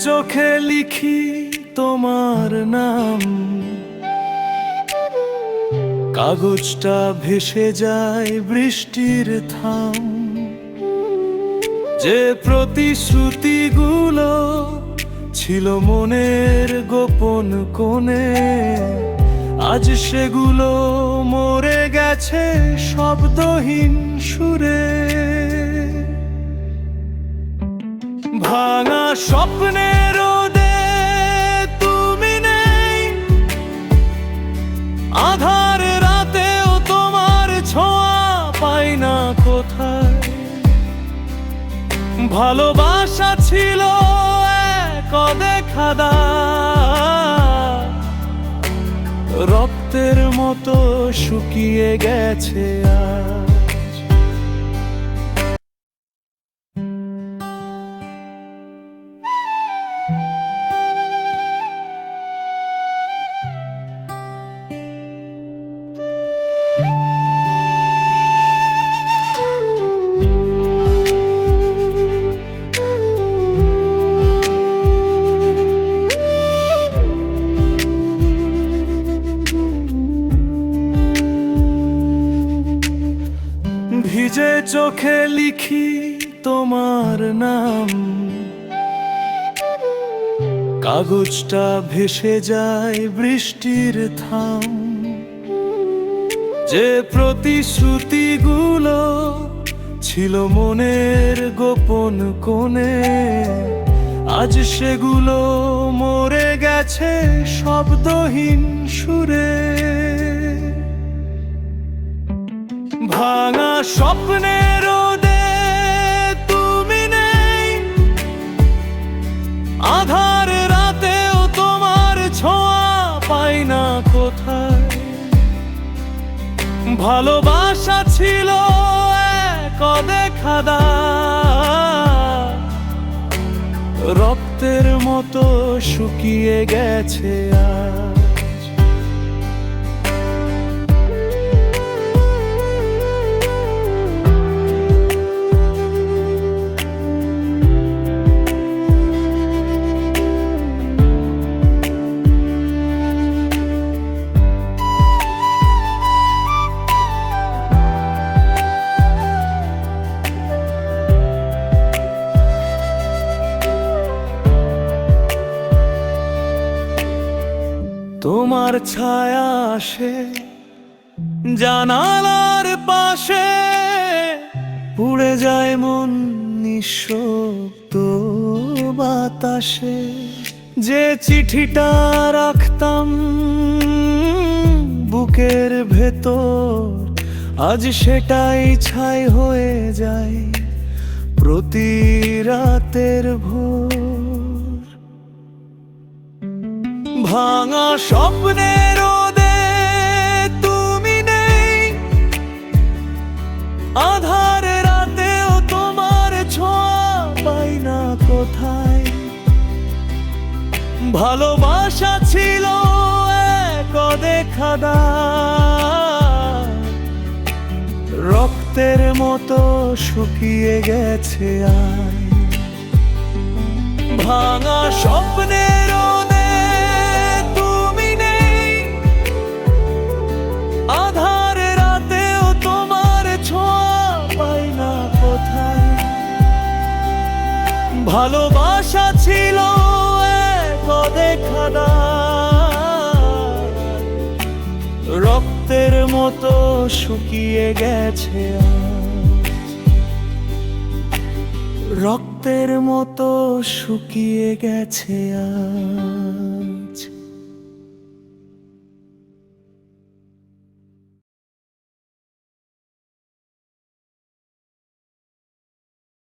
চোখে লিখি তোমার নাম, কাগজটা ভেসে যায় বৃষ্টির থাম। যে প্রতিশ্রুতিগুলো ছিল মনের গোপন কোণে, আজ সেগুলো মরে গেছে শব্দহীন সুরে। ভাঙা স্বপ্নের রোদে তুমি নেই, আধার রাতেও তোমার ছোঁয়া পাই না কোথায়। ভালোবাসা ছিল এক অদেখা দাগ, রক্তের মতো শুকিয়ে গেছে আজ। ভিজে চোখে লিখি তোমার নাম, কাগজটা ভেসে যায় বৃষ্টির থাম। যে প্রতিশ্রুতিগুলো ছিল মনের গোপন কোণে, আজ সেগুলো মরে গেছে শব্দহীন সুরে। ভাঙা স্বপ্নের রোদে তুমি নেই, আধার রাতেও তোমার ছোঁয়া পাই না কোথায়। ভালোবাসা ছিল এক অদেখা দাগ, রক্তের মতো শুকিয়ে গেছে আজ। তোমার ছায়া আসে জানালার পাশে, পুড়ে যায় মন নিঃশব্দ বাতাসে। যে চিঠিটা রাখতাম বুকের ভেতর, আজ সেটাই ছাই হয়ে যায় প্রতি রাতের ভোর। ভাঙা স্বপ্নের রোদে তুমি নেই, আধার রাতেও তোমার ছোঁয়া পাই না কোথায়। ভালোবাসা ছিল এক অদেখা দাগ, রক্তের মতো শুকিয়ে গেছে আজ। ভাঙা স্বপ্নের রোদে তুমি নেই, আধার রাতেও তোমার ছোঁয়া পাই না কোথায়। ভালোবাসা ছিল এক অদেখা দাগ, রক্তের মতো শুকিয়ে গেছে আজ। রক্তের মতো শুকিয়ে গেছে আজ।